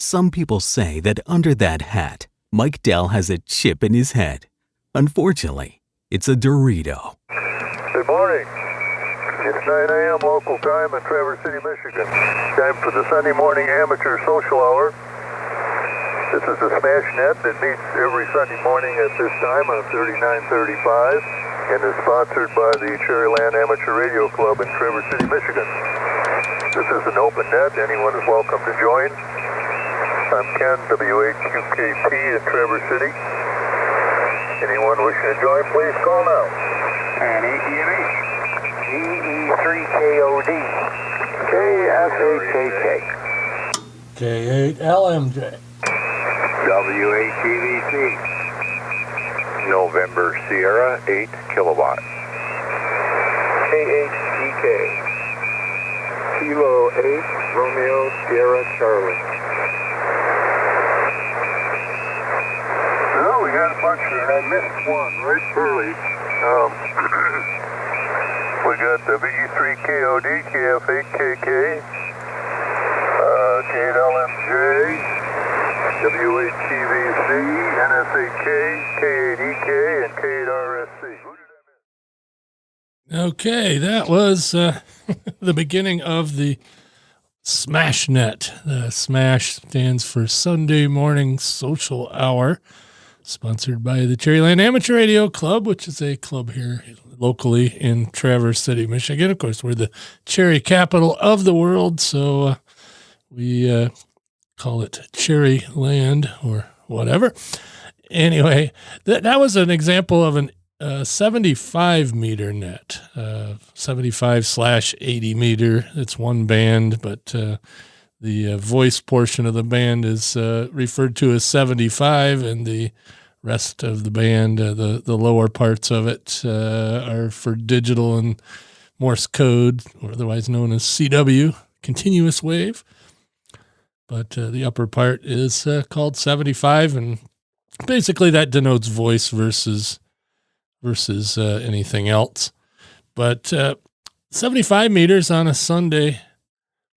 Some people say that under that hat, Mike Dell has a chip in his head. Unfortunately, it's a Dorito. Good morning. It's 9 a.m. local time in Traverse City, Michigan. Time for the Sunday morning amateur social hour. This is the Smash Net that meets every Sunday morning at this time on 3935 and is sponsored by the Cherryland Amateur Radio Club in Traverse City, Michigan. This is an open net. Anyone is welcome to join. I'm Ken, W8QKP in Traverse City. Anyone wishing to join, please call now. And ATMH. DE3KOD. KFAKK. K8LMJ. W8TVC. November Sierra 8 kilowatt. K8DK. Kilo 8 Romeo Sierra Charlie. Well, we got a bunch here. I missed one right early. We got the VE3KOD, KF8KK, K8LMJ, W8TVC, NSAK, K8EK, and K8RSC. Okay, that was the beginning of the Smash Net. The Smash stands for Sunday Morning Social Hour, sponsored by the Cherryland Amateur Radio Club, which is a club here locally in Traverse City, Michigan. Of course, we're the cherry capital of the world, so we call it Cherryland or whatever. Anyway, that was an example of an 75 meter net, 75/80 meter. It's one band, but the voice portion of the band is referred to as 75, and the rest of the band, the lower parts of it, are for digital and Morse code, or otherwise known as CW, continuous wave. But the upper part is called 75, and basically that denotes voice versus anything else. But 75 meters on a Sunday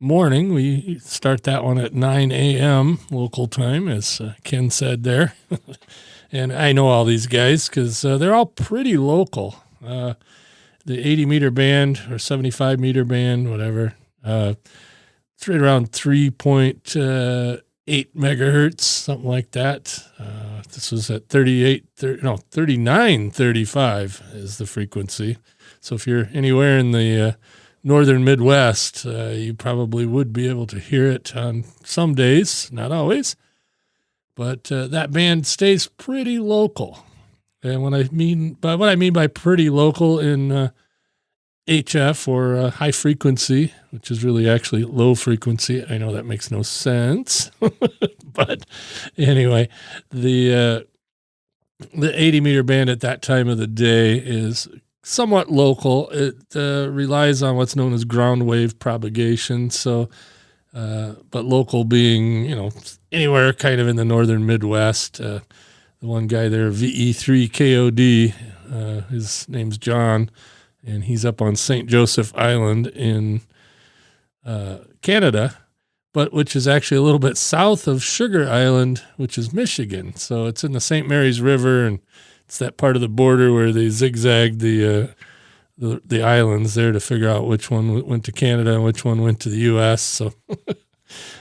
morning, we start that one at 9 a.m. local time, as Ken said there. And I know all these guys because they're all pretty local. The 80 meter band or 75 meter band, whatever, it's right around 3.8 megahertz, something like that. This was at 3935 is the frequency. So if you're anywhere in the northern Midwest, you probably would be able to hear it on some days, not always. But that band stays pretty local. And what I mean by pretty local in HF or high frequency, which is really actually low frequency. I know that makes no sense, but anyway, the 80 meter band at that time of the day is somewhat local. It relies on what's known as ground wave propagation. So, but local being, anywhere kind of in the northern Midwest. The one guy there, VE3KOD, his name's John, and he's up on St. Joseph Island in Canada, but which is actually a little bit south of Sugar Island, which is Michigan. So it's in the St. Mary's River, and it's that part of the border where they zigzagged the islands there to figure out which one went to Canada and which one went to the U.S. So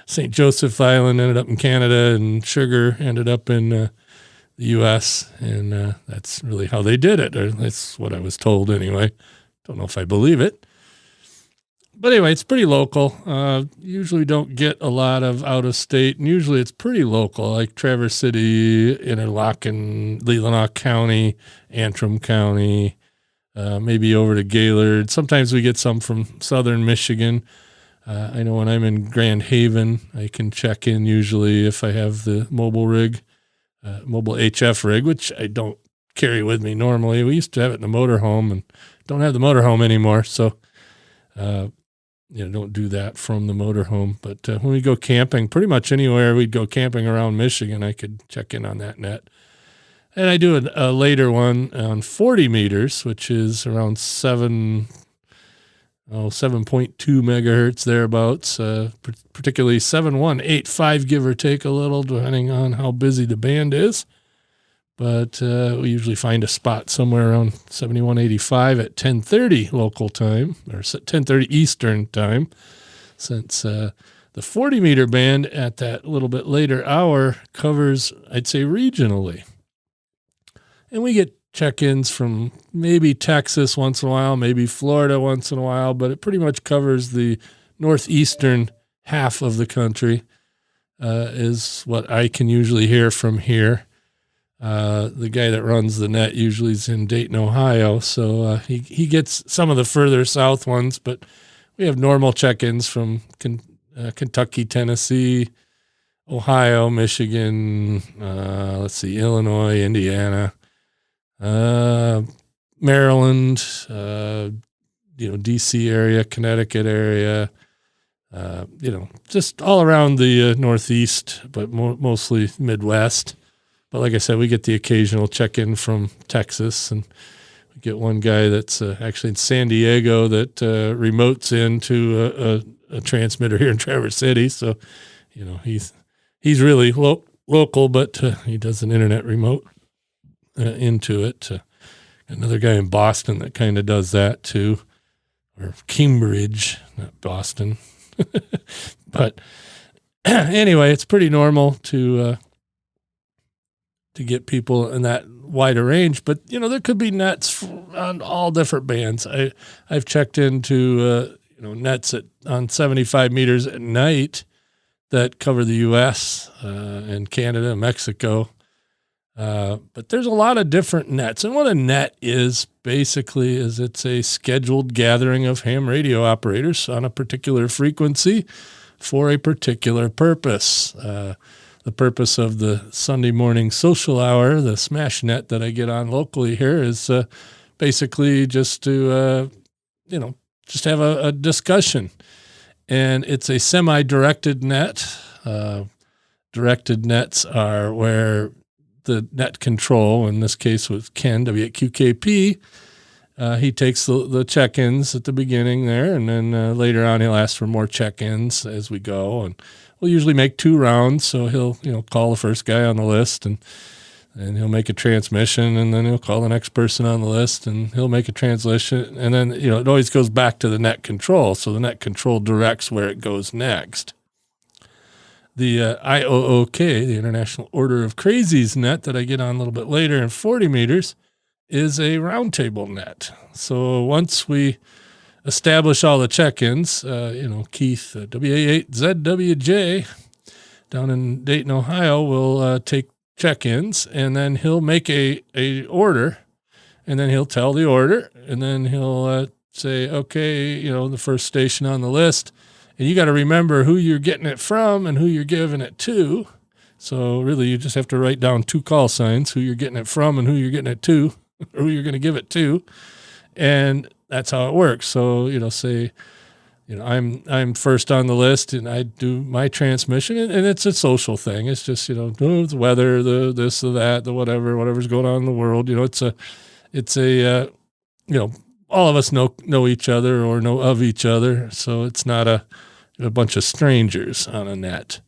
St. Joseph Island ended up in Canada, and Sugar ended up in the U.S., and that's really how they did it, or that's what I was told anyway. Don't know if I believe it. But anyway, it's pretty local. Usually don't get a lot of out-of-state, and usually it's pretty local, like Traverse City, Interlochen, Leelanau County, Antrim County, maybe over to Gaylord. Sometimes we get some from southern Michigan. I know when I'm in Grand Haven, I can check in usually if I have the mobile rig, mobile HF rig, which I don't carry with me normally. We used to have it in the motorhome and don't have the motorhome anymore. So, don't do that from the motorhome. But when we go camping, pretty much anywhere we'd go camping around Michigan, I could check in on that net. And I do a later one on 40 meters, which is around 7 7.2 megahertz thereabouts, particularly 7185, give or take a little, depending on how busy the band is. But we usually find a spot somewhere around 7185 at 10:30 local time, or 10:30 Eastern time, since the 40 meter band at that little bit later hour covers, I'd say, regionally. And we get check-ins from maybe Texas once in a while, maybe Florida once in a while, but it pretty much covers the northeastern half of the country, is what I can usually hear from here. The guy that runs the net usually is in Dayton, Ohio, so he gets some of the further south ones, but we have normal check-ins from Kentucky, Tennessee, Ohio, Michigan, Illinois, Indiana, Maryland, DC area, Connecticut area, just all around the Northeast, but mostly Midwest. But like I said, we get the occasional check-in from Texas, and we get one guy that's actually in San Diego that remotes into a transmitter here in Traverse City. So, he's really local, but he does an internet remote into it. Another guy in Boston that kind of does that too, or Cambridge, not Boston. But anyway, it's pretty normal to get people in that wider range, but there could be nets on all different bands. I've checked into nets on 75 meters at night that cover the U.S. And Canada and Mexico, but there's a lot of different nets. And what a net is basically is it's a scheduled gathering of ham radio operators on a particular frequency for a particular purpose. The purpose of the Sunday morning social hour, the smash net that I get on locally here, is basically just to, just have a discussion. And it's a semi-directed net. Directed nets are where the net control, in this case with Ken, W8QKP, he takes the check-ins at the beginning there, and then later on he'll ask for more check-ins as we go, and we'll usually make 2 rounds. So he'll, call the first guy on the list, and he'll make a transmission, and then he'll call the next person on the list, and he'll make a translation, and then, it always goes back to the net control. So the net control directs where it goes next. The IOOK, the International Order of Crazies net that I get on a little bit later in 40 meters, is a roundtable net. So once we establish all the check-ins, Keith, WA8ZWJ, down in Dayton, Ohio, will take check-ins, and then he'll make a order, and then he'll tell the order, and then he'll say, okay, the first station on the list, and you got to remember who you're getting it from and who you're giving it to. So really, you just have to write down 2 call signs, who you're getting it from and who you're getting it to, or who you're going to give it to, and that's how it works. So, say, I'm first on the list, and I do my transmission, and it's a social thing. It's just, the weather, the this, the that, the whatever's going on in the world. It's a all of us know each other or know of each other. So it's not a bunch of strangers on a net,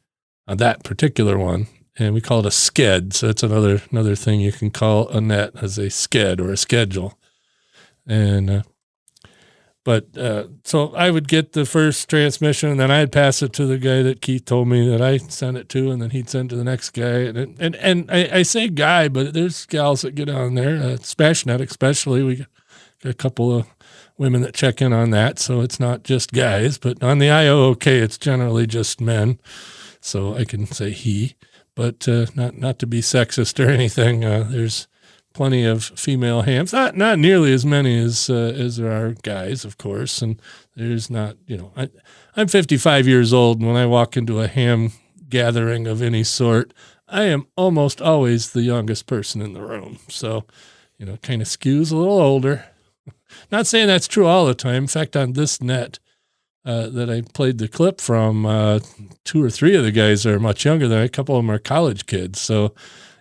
on that particular one. And we call it a sked. So it's another thing you can call a net, as a sked or a schedule. And, so I would get the first transmission, and then I'd pass it to the guy that Keith told me that I sent it to, and then he'd send it to the next guy. And I say guy, but there's gals that get on there, SmashNet especially. We got a couple of women that check in on that, so it's not just guys. But on the IOOK, it's generally just men, so I can say he. But not to be sexist or anything. There's plenty of female hams, not nearly as many as there are guys, of course. And there's not, I'm 55 years old, and when I walk into a ham gathering of any sort, I am almost always the youngest person in the room. So, kind of skews a little older. Not saying that's true all the time. In fact, on this net that I played the clip from, 2 or 3 of the guys are much younger than I. A couple of them are college kids. So,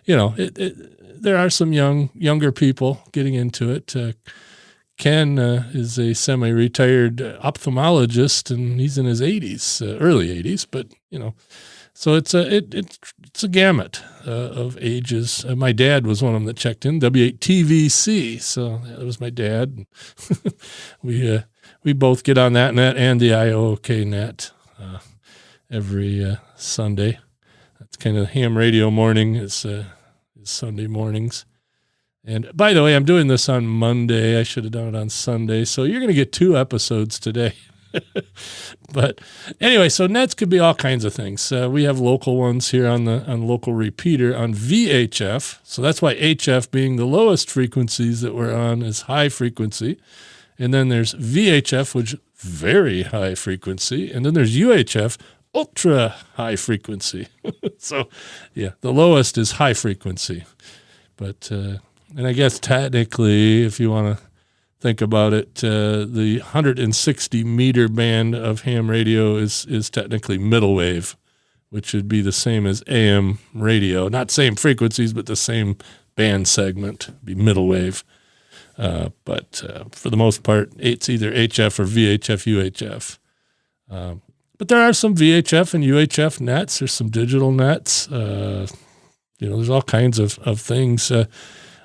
there are some younger people getting into it. Ken is a semi-retired ophthalmologist, and he's in his 80s, early 80s, but, so it's a gamut of ages. My dad was one of them that checked in, W8TVC, so that was my dad. We both get on that net and the IOK net every Sunday. That's kind of ham radio morning is Sunday mornings. And by the way, I'm doing this on Monday. I should have done it on Sunday. So you're going to get 2 episodes today. But anyway, so nets could be all kinds of things. We have local ones here on local repeater on VHF. So that's why HF being the lowest frequencies that we're on is high frequency. And then there's VHF, which very high frequency. And then there's UHF, ultra high frequency. So yeah, the lowest is high frequency. But, and I guess technically, if you want to think about it, the 160 meter band of ham radio is technically middle wave, which would be the same as AM radio. Not same frequencies, but the same band segment, be middle wave. But for the most part, it's either HF or VHF, UHF. But there are some VHF and UHF nets. There's some digital nets. There's all kinds of things.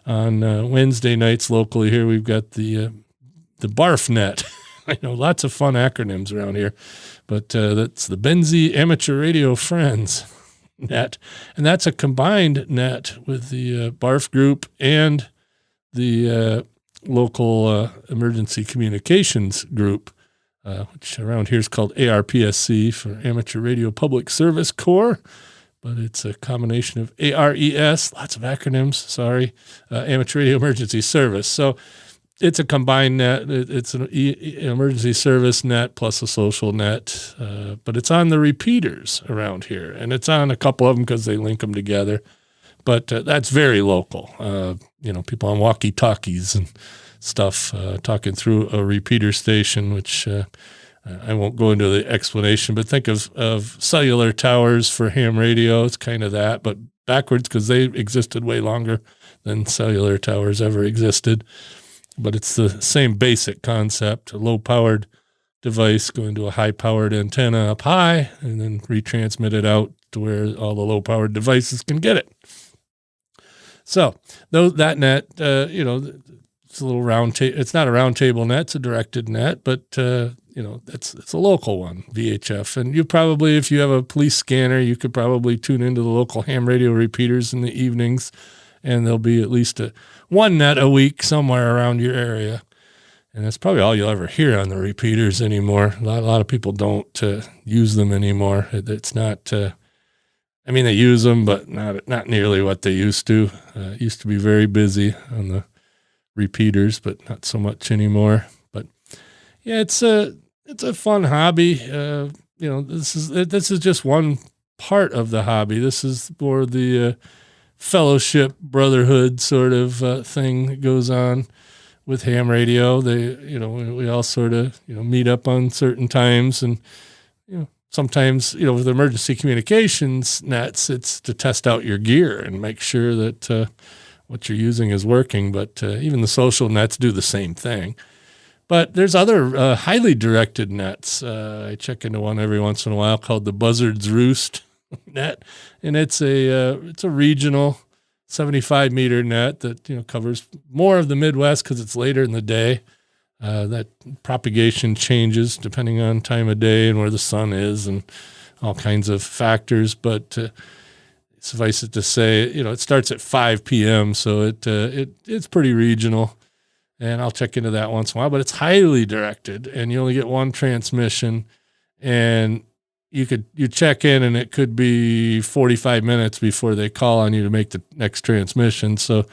On Wednesday nights locally here, we've got the BARF net. I know lots of fun acronyms around here, but that's the Benzie Amateur Radio Friends net. And that's a combined net with the BARF group and the local emergency communications group, which around here is called ARPSC for Amateur Radio Public Service Corps. But it's a combination of ARES, lots of acronyms, Amateur Radio Emergency Service. So it's a combined net. It's an emergency service net plus a social net, but it's on the repeaters around here. And it's on a couple of them because they link them together. But that's very local. People on walkie-talkies and stuff talking through a repeater station, which I won't go into the explanation, but think of cellular towers for ham radio. It's kind of that, but backwards because they existed way longer than cellular towers ever existed. But it's the same basic concept, a low-powered device going to a high-powered antenna up high and then retransmit it out to where all the low-powered devices can get it. So that net, it's a little round table. It's not a round table net; it's a directed net, but it's a local one, VHF. And you probably, if you have a police scanner, you could probably tune into the local ham radio repeaters in the evenings, and there'll be at least one net a week somewhere around your area. And that's probably all you'll ever hear on the repeaters anymore. A lot of people don't use them anymore. It's not. They use them, but not nearly what they used to. It used to be very busy on the repeaters, but not so much anymore. But yeah, it's a fun hobby. This is just one part of the hobby. This is more the fellowship, brotherhood sort of thing that goes on with ham radio. We all sort of meet up on certain times, and sometimes with emergency communications nets, it's to test out your gear and make sure that what you're using is working. But even the social nets do the same thing. But there's other highly directed nets. I check into one every once in a while called the Buzzard's Roost net, and it's a regional 75 meter net that covers more of the Midwest because it's later in the day. That propagation changes depending on time of day and where the sun is and all kinds of factors. But suffice it to say, it starts at 5 p.m., so it's pretty regional. And I'll check into that once in a while, but it's highly directed, and you only get one transmission, and you check in, and it could be 45 minutes before they call on you to make the next transmission. So,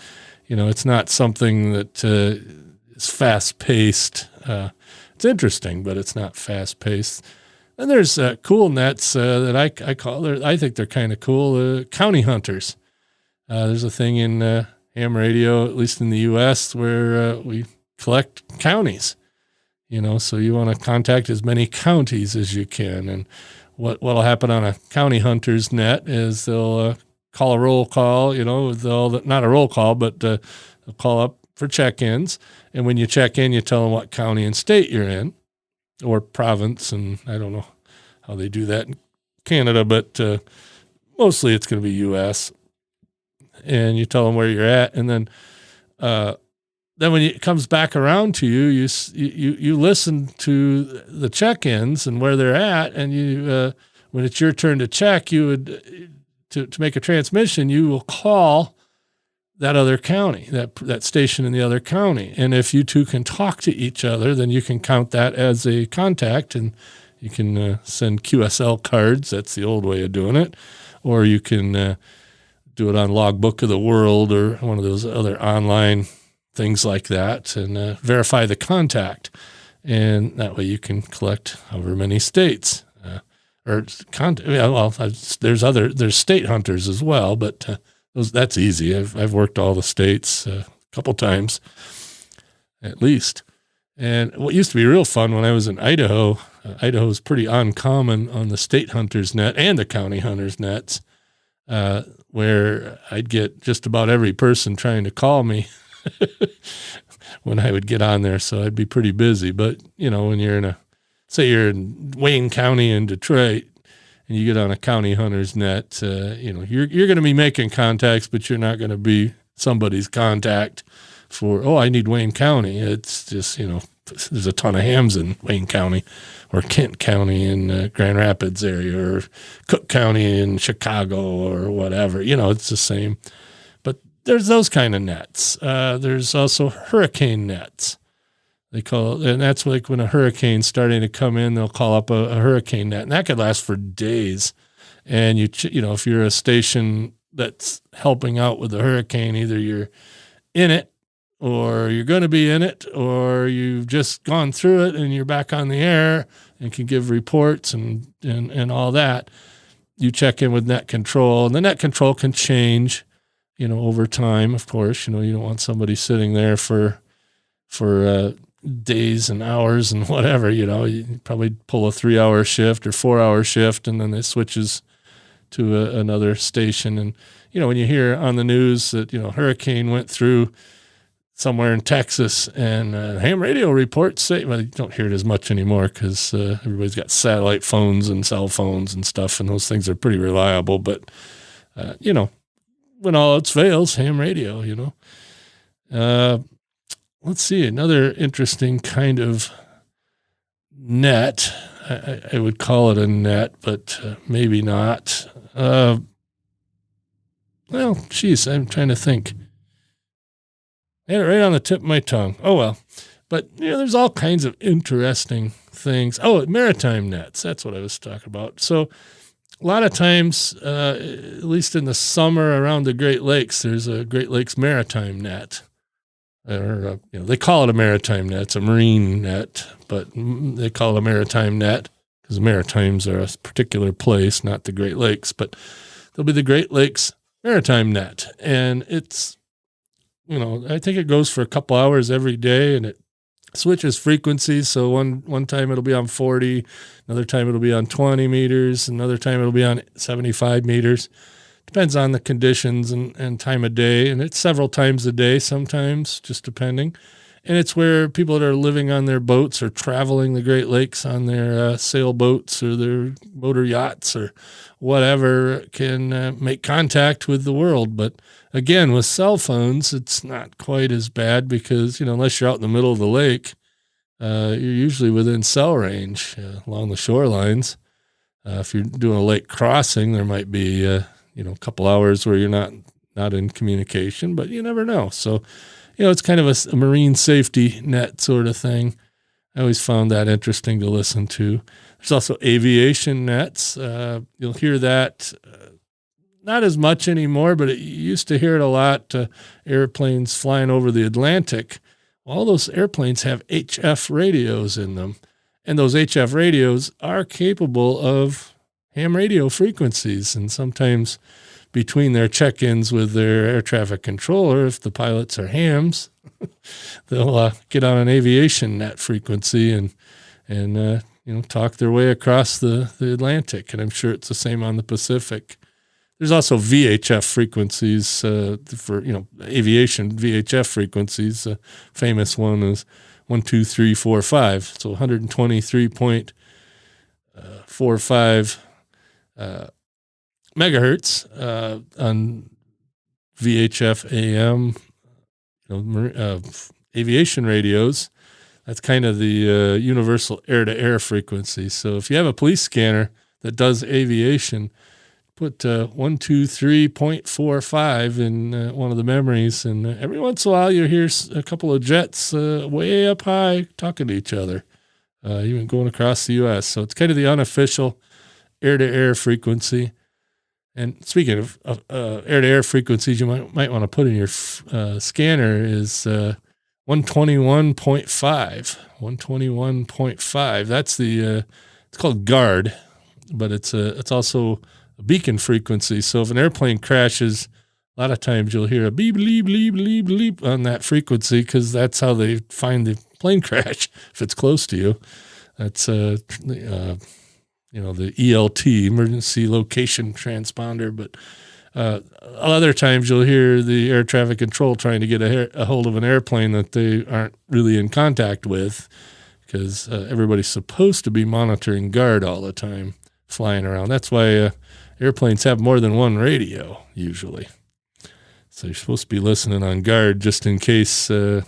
it's not something that is fast-paced. It's interesting, but it's not fast-paced. And there's cool nets that I think they're kind of cool. County hunters. There's a thing in ham radio, at least in the U.S., where we collect counties. So you want to contact as many counties as you can. And what'll happen on a county hunter's net is they'll call a roll call. With all not a roll call, but they'll call up for check-ins. And when you check in, you tell them what county and state you're in, or province. And I don't know how they do that in Canada, but mostly it's going to be U.S. And you tell them where you're at. And then when it comes back around to you, you listen to the check-ins and where they're at. And you when it's your turn to check, you would to make a transmission, you will call that other county, that station in the other county. And if you two can talk to each other, then you can count that as a contact, and you can send QSL cards. That's the old way of doing it. Or you can do it on Logbook of the World or one of those other online things like that, and verify the contact. And that way you can collect however many states. There's state hunters as well, but that's easy. I've worked all the states a couple times, at least. And what used to be real fun when I was in Idaho, Idaho is pretty uncommon on the state hunters net and the county hunters nets, where I'd get just about every person trying to call me when I would get on there. So I'd be pretty busy. But, when you're say you're in Wayne County in Detroit, and you get on a county hunter's net, you're going to be making contacts, but you're not going to be somebody's contact for, I need Wayne County. It's just, there's a ton of hams in Wayne County or Kent County in Grand Rapids area or Cook County in Chicago or whatever. It's the same. But there's those kind of nets. There's also hurricane nets. They call it, and that's like when a hurricane's starting to come in, they'll call up a hurricane net, and that could last for days. And if you're a station that's helping out with the hurricane, either you're in it, or you're going to be in it, or you've just gone through it and you're back on the air and can give reports and all that. You check in with net control, and the net control can change, over time. Of course, you don't want somebody sitting there for days and hours and whatever, you probably pull a 3-hour shift or 4-hour shift, and then it switches to another station. And, when you hear on the news that, hurricane went through somewhere in Texas, and ham radio reports say, well, you don't hear it as much anymore because everybody's got satellite phones and cell phones and stuff, and those things are pretty reliable. But, when all else fails, ham radio, let's see, another interesting kind of net. I would call it a net, but maybe not. I'm trying to think. I had it right on the tip of my tongue. Oh, well. But, there's all kinds of interesting things. Oh, maritime nets. That's what I was talking about. So a lot of times, at least in the summer around the Great Lakes, there's a Great Lakes maritime net. Or, they call it a maritime net. It's a marine net, but they call it a maritime net because maritimes are a particular place, not the Great Lakes. But there'll be the Great Lakes maritime net. And it's, I think it goes for a couple hours every day, and it switches frequencies. So one time it'll be on 40, another time it'll be on 20 meters, another time it'll be on 75 meters. Depends on the conditions and time of day, and it's several times a day sometimes, just depending. And it's where people that are living on their boats or traveling the Great Lakes on their sailboats or their motor yachts or whatever can make contact with the world. But again, with cell phones, it's not quite as bad because, unless you're out in the middle of the lake, you're usually within cell range along the shorelines. If you're doing a lake crossing, there might be a couple hours where you're not in communication, but you never know. So, it's kind of a marine safety net sort of thing. I always found that interesting to listen to. There's also aviation nets. You'll hear that not as much anymore, but you used to hear it a lot. Airplanes flying over the Atlantic. All those airplanes have HF radios in them, and those HF radios are capable of ham radio frequencies, and sometimes between their check-ins with their air traffic controller, if the pilots are hams, they'll get on an aviation net frequency and talk their way across the Atlantic. And I'm sure it's the same on the Pacific. There's also VHF frequencies for, aviation VHF frequencies. Famous one is 12345. So 123.45 megahertz on VHF AM, aviation radios. That's kind of the universal air-to-air frequency. So if you have a police scanner that does aviation, put 123.45 in one of the memories, and every once in a while you hear a couple of jets way up high talking to each other, even going across the U.S. So it's kind of the unofficial air-to-air frequency. And speaking of air-to-air frequencies, you might want to put in your scanner is 121.5. 121.5. That's the it's called guard, but it's also a beacon frequency. So if an airplane crashes, a lot of times you'll hear a beep, bleep, bleep, bleep, bleep on that frequency, because that's how they find the plane crash if it's close to you. That's the ELT, emergency location transponder. But other times you'll hear the air traffic control trying to get a hold of an airplane that they aren't really in contact with, because everybody's supposed to be monitoring guard all the time flying around. That's why airplanes have more than one radio usually. So you're supposed to be listening on guard just in case you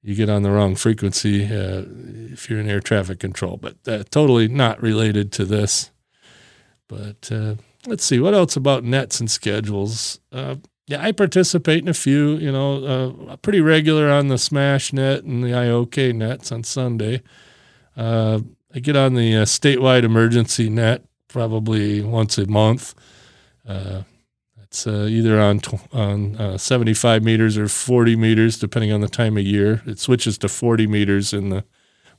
get on the wrong frequency if you're in air traffic control. But totally not related to this. But let's see, what else about nets and schedules? I participate in a few, pretty regular on the Smash net and the IOK nets on Sunday. I get on the statewide emergency net probably once a month. It's either on 75 meters or 40 meters, depending on the time of year. It switches to 40 meters in the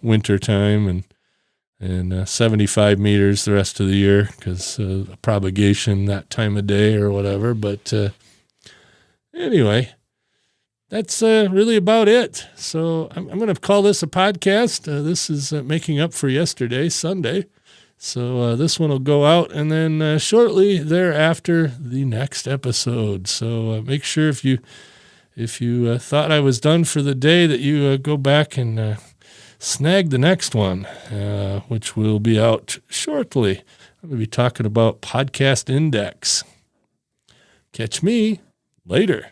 winter time and 75 meters the rest of the year, because propagation that time of day or whatever. But anyway, that's really about it. So I'm going to call this a podcast. This is making up for yesterday, Sunday. So this one will go out, and then shortly thereafter, the next episode. So make sure if you thought I was done for the day, that you go back and snag the next one, which will be out shortly. I'm going to be talking about Podcast Index. Catch me later.